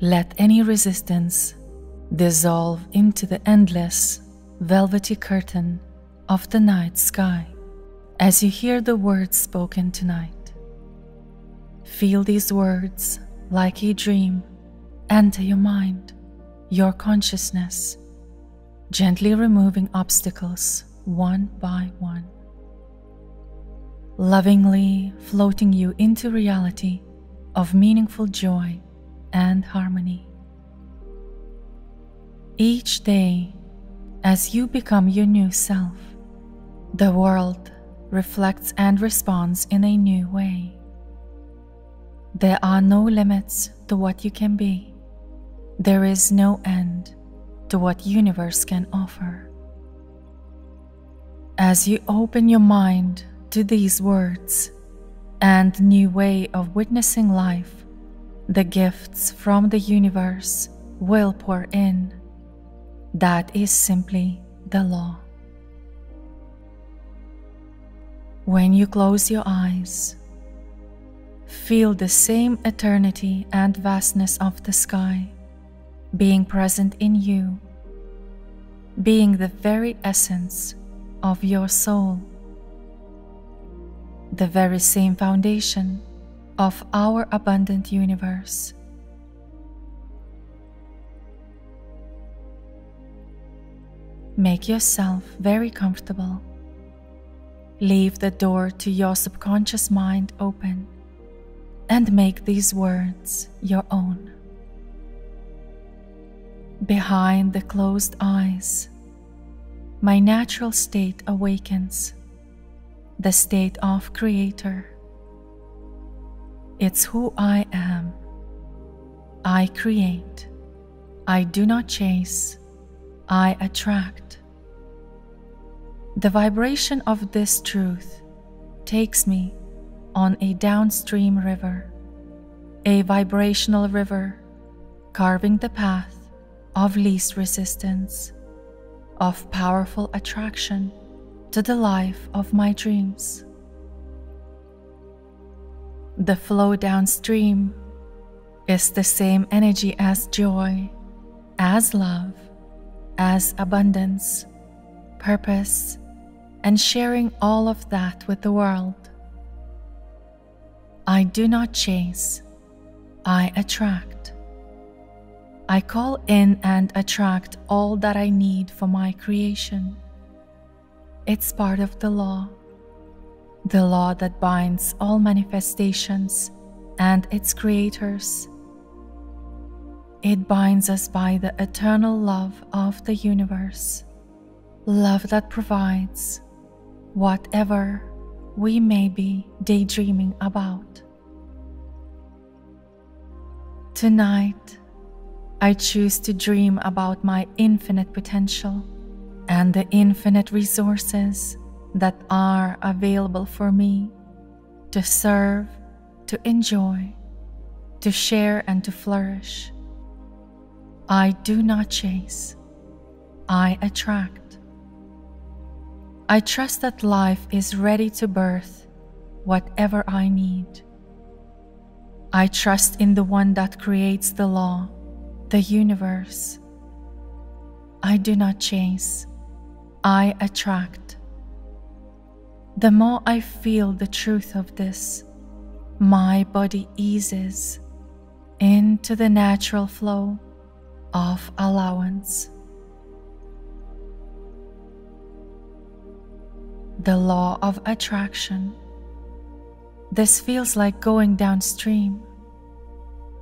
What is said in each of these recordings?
Let any resistance dissolve into the endless, velvety curtain of the night sky as you hear the words spoken tonight. Feel these words like a dream enter your mind, your consciousness, gently removing obstacles one by one, lovingly floating you into reality of meaningful joy and harmony. Each day, as you become your new self, the world reflects and responds in a new way. There are no limits to what you can be. There is no end to what universe can offer. As you open your mind to these words and new way of witnessing life, the gifts from the universe will pour in. That is simply the law. When you close your eyes, feel the same eternity and vastness of the sky being present in you, being the very essence of your soul, the very same foundation of our abundant universe. Make yourself very comfortable. Leave the door to your subconscious mind open and make these words your own. Behind the closed eyes, my natural state awakens, the state of Creator. It's who I am. I create. I do not chase. I attract. The vibration of this truth takes me on a downstream river, a vibrational river carving the path of least resistance, of powerful attraction to the life of my dreams. The flow downstream is the same energy as joy, as love, as abundance, purpose, and sharing all of that with the world. I do not chase, I attract. I call in and attract all that I need for my creation. It's part of the law that binds all manifestations and its creators. It binds us by the eternal love of the universe, love that provides whatever we may be daydreaming about. Tonight, I choose to dream about my infinite potential and the infinite resources that are available for me to serve, to enjoy, to share, and to flourish. I do not chase, I attract. I trust that life is ready to birth whatever I need. I trust in the one that creates the law, the universe. I do not chase, I attract. The more I feel the truth of this, my body eases into the natural flow of allowance. The law of attraction. This feels like going downstream,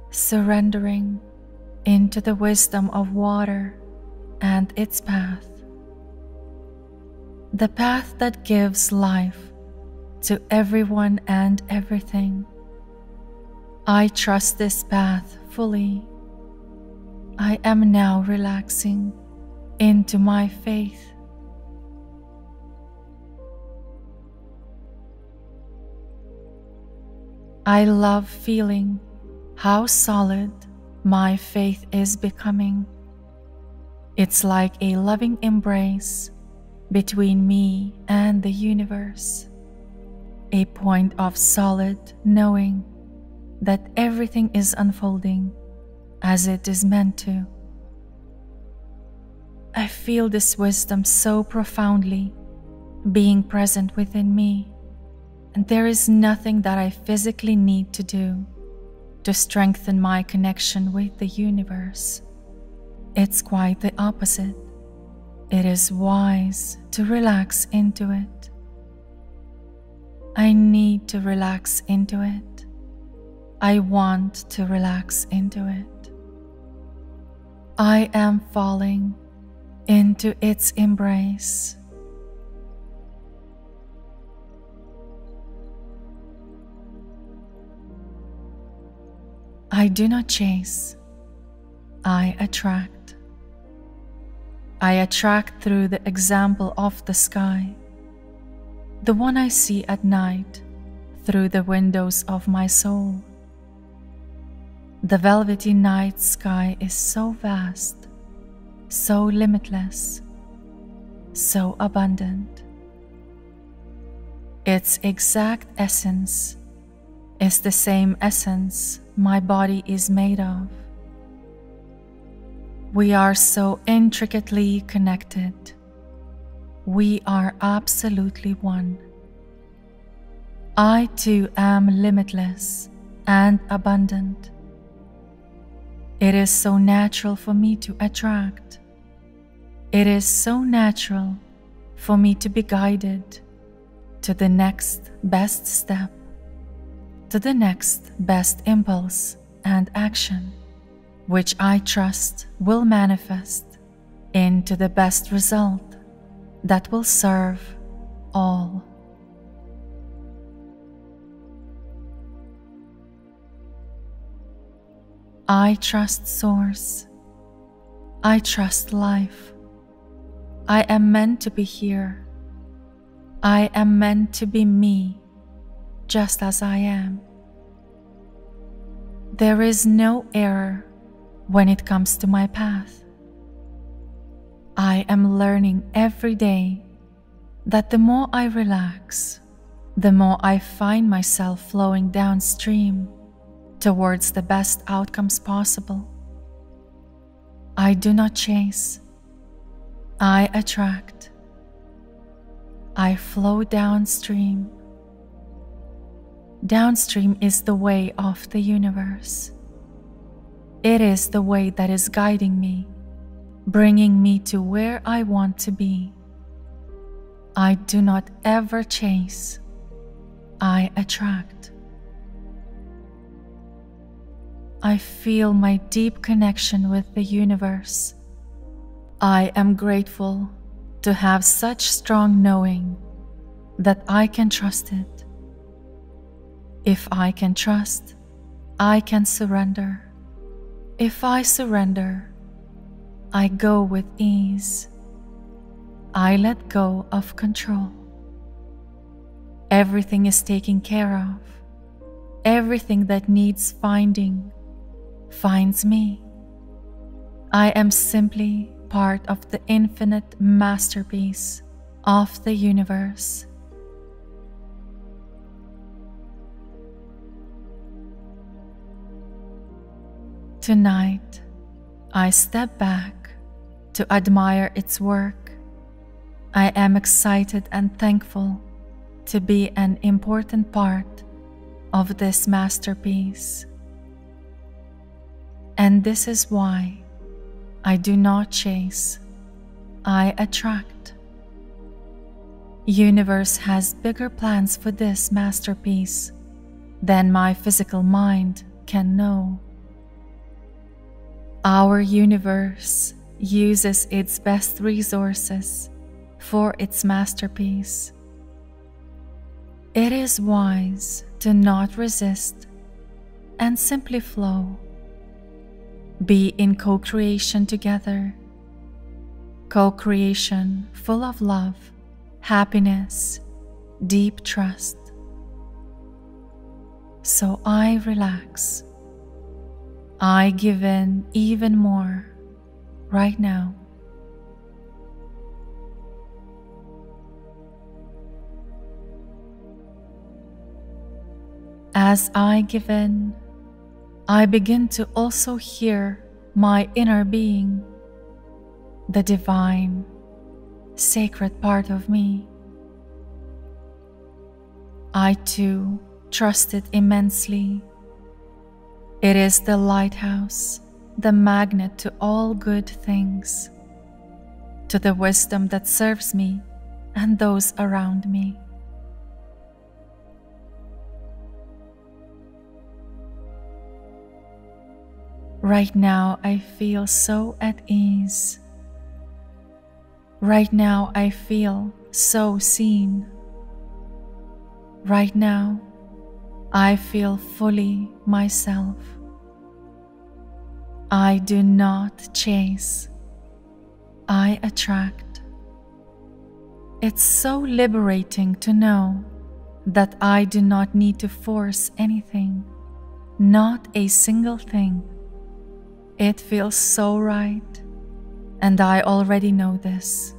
surrendering into the wisdom of water and its path. The path that gives life to everyone and everything. I trust this path fully. I am now relaxing into my faith. I love feeling how solid my faith is becoming. It's like a loving embrace between me and the universe, a point of solid knowing that everything is unfolding as it is meant to. I feel this wisdom so profoundly being present within me, and there is nothing that I physically need to do to strengthen my connection with the universe. It's quite the opposite. It is wise to relax into it. I need to relax into it. I want to relax into it. I am falling into its embrace. I do not chase, I attract. I attract through the example of the sky, the one I see at night through the windows of my soul. The velvety night sky is so vast, so limitless, so abundant. Its exact essence is the same essence my body is made of. We are so intricately connected. We are absolutely one. I too am limitless and abundant. It is so natural for me to attract. It is so natural for me to be guided to the next best step, to the next best impulse and action, which I trust will manifest into the best result that will serve all. I trust Source. I trust life. I am meant to be here. I am meant to be me, just as I am. There is no error when it comes to my path. I am learning every day that the more I relax, the more I find myself flowing downstream towards the best outcomes possible. I do not chase. I attract. I flow downstream. Downstream is the way of the universe. It is the way that is guiding me, bringing me to where I want to be. I do not ever chase. I attract. I feel my deep connection with the universe. I am grateful to have such strong knowing that I can trust it. If I can trust, I can surrender. If I surrender, I go with ease. I let go of control. Everything is taken care of. Everything that needs finding finds me. I am simply part of the infinite masterpiece of the universe. Tonight, I step back to admire its work. I am excited and thankful to be an important part of this masterpiece. And this is why I do not chase, I attract. Universe has bigger plans for this masterpiece than my physical mind can know. Our universe uses its best resources for its masterpiece. It is wise to not resist and simply flow. Be in co-creation together. Co-creation full of love, happiness, deep trust. So I relax. I give in even more right now. As I give in, I begin to also hear my inner being, the divine, sacred part of me. I too trust it immensely. It is the lighthouse, the magnet to all good things, to the wisdom that serves me and those around me. Right now, I feel so at ease. Right now, I feel so seen. Right now, I feel fully myself. I do not chase. I attract. It's so liberating to know that I do not need to force anything, not a single thing. It feels so right, and I already know this.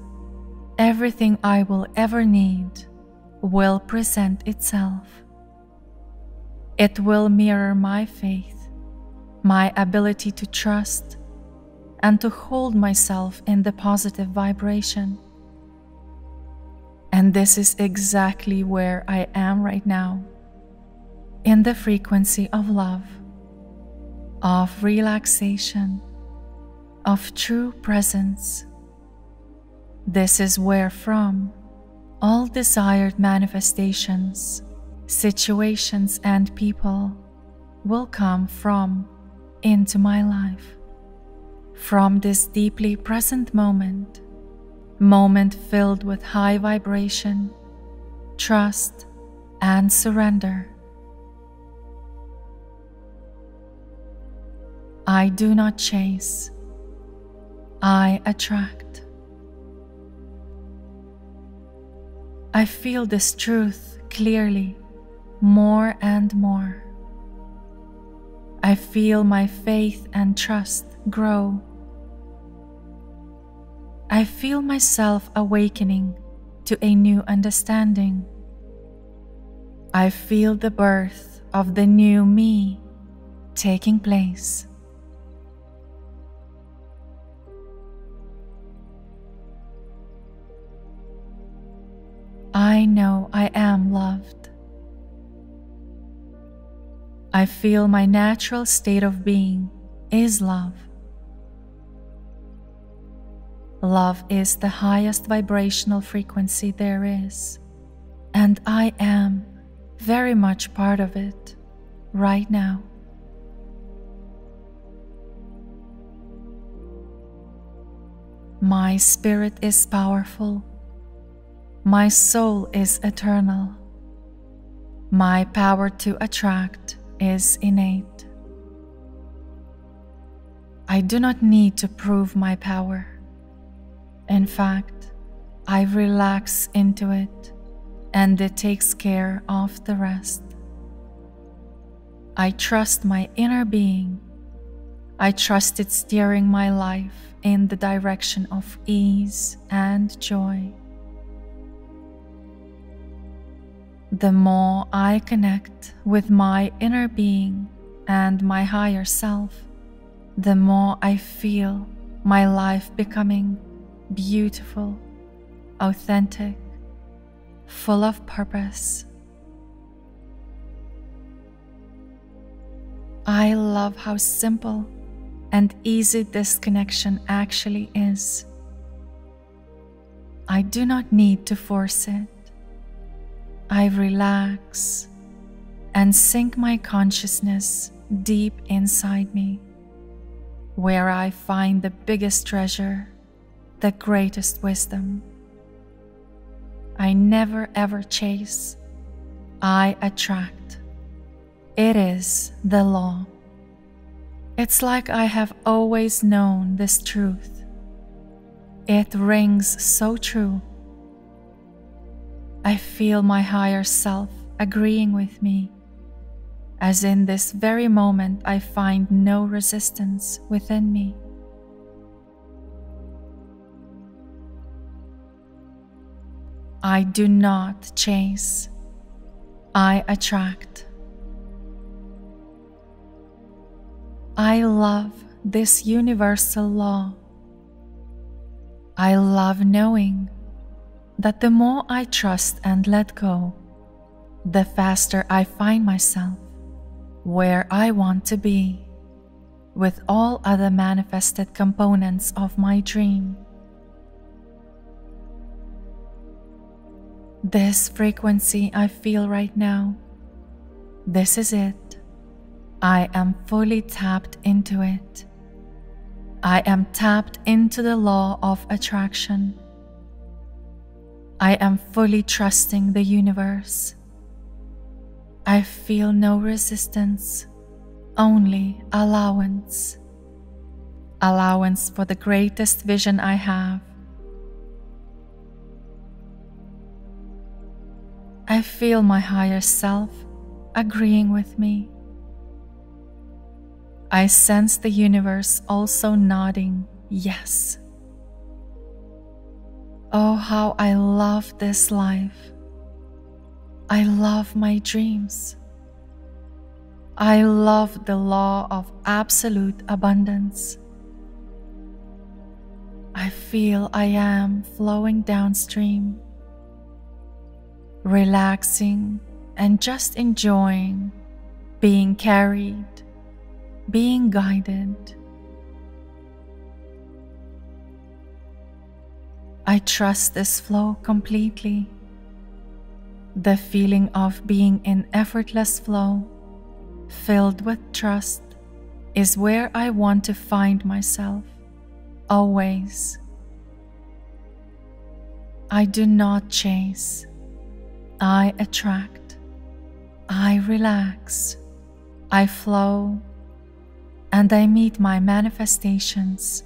Everything I will ever need will present itself. It will mirror my faith, my ability to trust, and to hold myself in the positive vibration. And this is exactly where I am right now, in the frequency of love, of relaxation, of true presence. This is where from all desired manifestations, situations, and people will come from into my life. From this deeply present moment filled with high vibration, trust, and surrender. I do not chase. I attract. I feel this truth clearly, more and more. I feel my faith and trust grow. I feel myself awakening to a new understanding. I feel the birth of the new me taking place. I know I am loved. I feel my natural state of being is love. Love is the highest vibrational frequency there is, and I am very much part of it right now. My spirit is powerful. My soul is eternal. My power to attract is innate. I do not need to prove my power. In fact, I relax into it, and it takes care of the rest. I trust my inner being. I trust it steering my life in the direction of ease and joy. The more I connect with my inner being and my higher self, the more I feel my life becoming beautiful, authentic, full of purpose. I love how simple and easy this connection actually is. I do not need to force it. I relax and sink my consciousness deep inside me, where I find the biggest treasure, the greatest wisdom. I never ever chase. I attract. It is the law. It's like I have always known this truth. It rings so true. I feel my higher self agreeing with me, as in this very moment I find no resistance within me. I do not chase. I attract. I love this universal law. I love knowing that the more I trust and let go, the faster I find myself where I want to be, with all other manifested components of my dream. This frequency I feel right now, this is it. I am fully tapped into it. I am tapped into the law of attraction. I am fully trusting the universe. I feel no resistance, only allowance. Allowance for the greatest vision I have. I feel my higher self agreeing with me. I sense the universe also nodding yes. Oh, how I love this life. I love my dreams. I love the law of absolute abundance. I feel I am flowing downstream, relaxing and just enjoying being carried, being guided. I trust this flow completely. The feeling of being in effortless flow, filled with trust, is where I want to find myself, always. I do not chase. I attract. I relax. I flow. And I meet my manifestations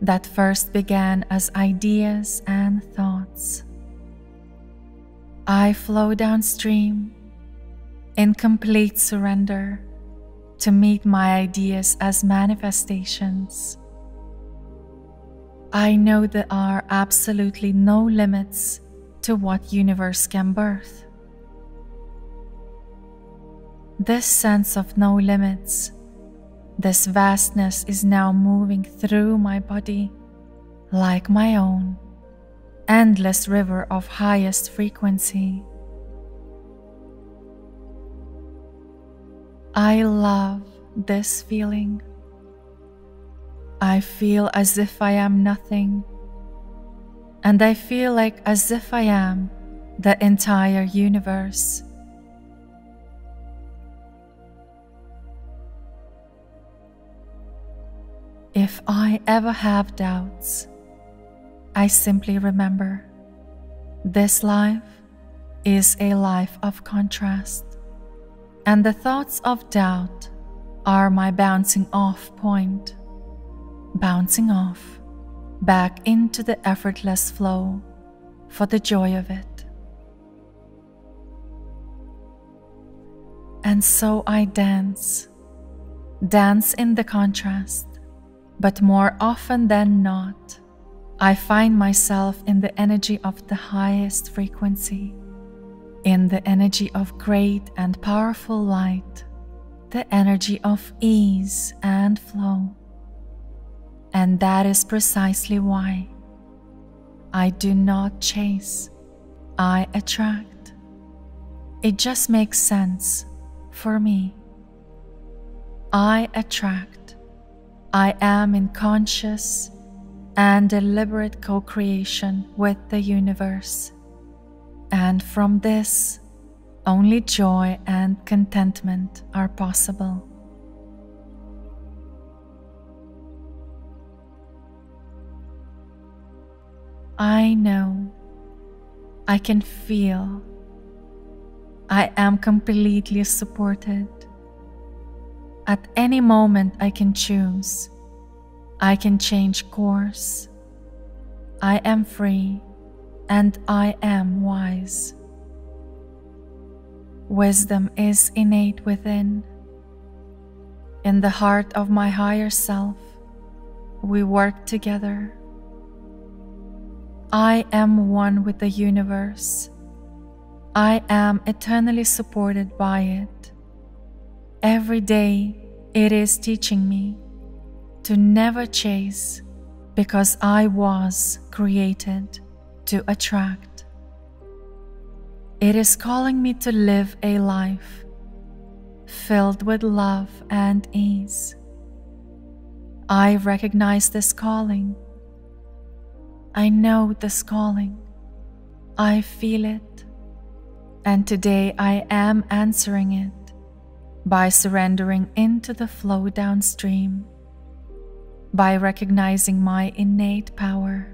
that first began as ideas and thoughts. I flow downstream in complete surrender to meet my ideas as manifestations. I know there are absolutely no limits to what universe can birth. This sense of no limits, this vastness is now moving through my body like my own endless river of highest frequency. I love this feeling. I feel as if I am nothing, and I feel like as if I am the entire universe. If I ever have doubts, I simply remember this life is a life of contrast, and the thoughts of doubt are my bouncing off point, bouncing off back into the effortless flow for the joy of it. And so I dance in the contrast. But more often than not, I find myself in the energy of the highest frequency, in the energy of great and powerful light, the energy of ease and flow. And that is precisely why I do not chase, I attract. It just makes sense for me. I attract. I am in conscious and deliberate co-creation with the universe, and from this, only joy and contentment are possible. I know, I can feel, I am completely supported. At any moment I can choose. I can change course. I am free and I am wise. Wisdom is innate within. In the heart of my higher self, we work together. I am one with the universe. I am eternally supported by it. Every day It is teaching me to never chase because I was created to attract. It is calling me to live a life filled with love and ease. I recognize this calling. I know this calling. I feel it. And today I am answering it by surrendering into the flow downstream, by recognizing my innate power,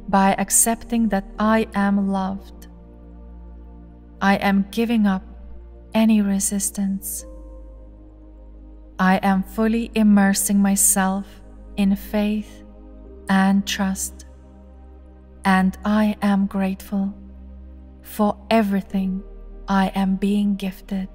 by accepting that I am loved. I am giving up any resistance. I am fully immersing myself in faith and trust, and I am grateful for everything I am being gifted.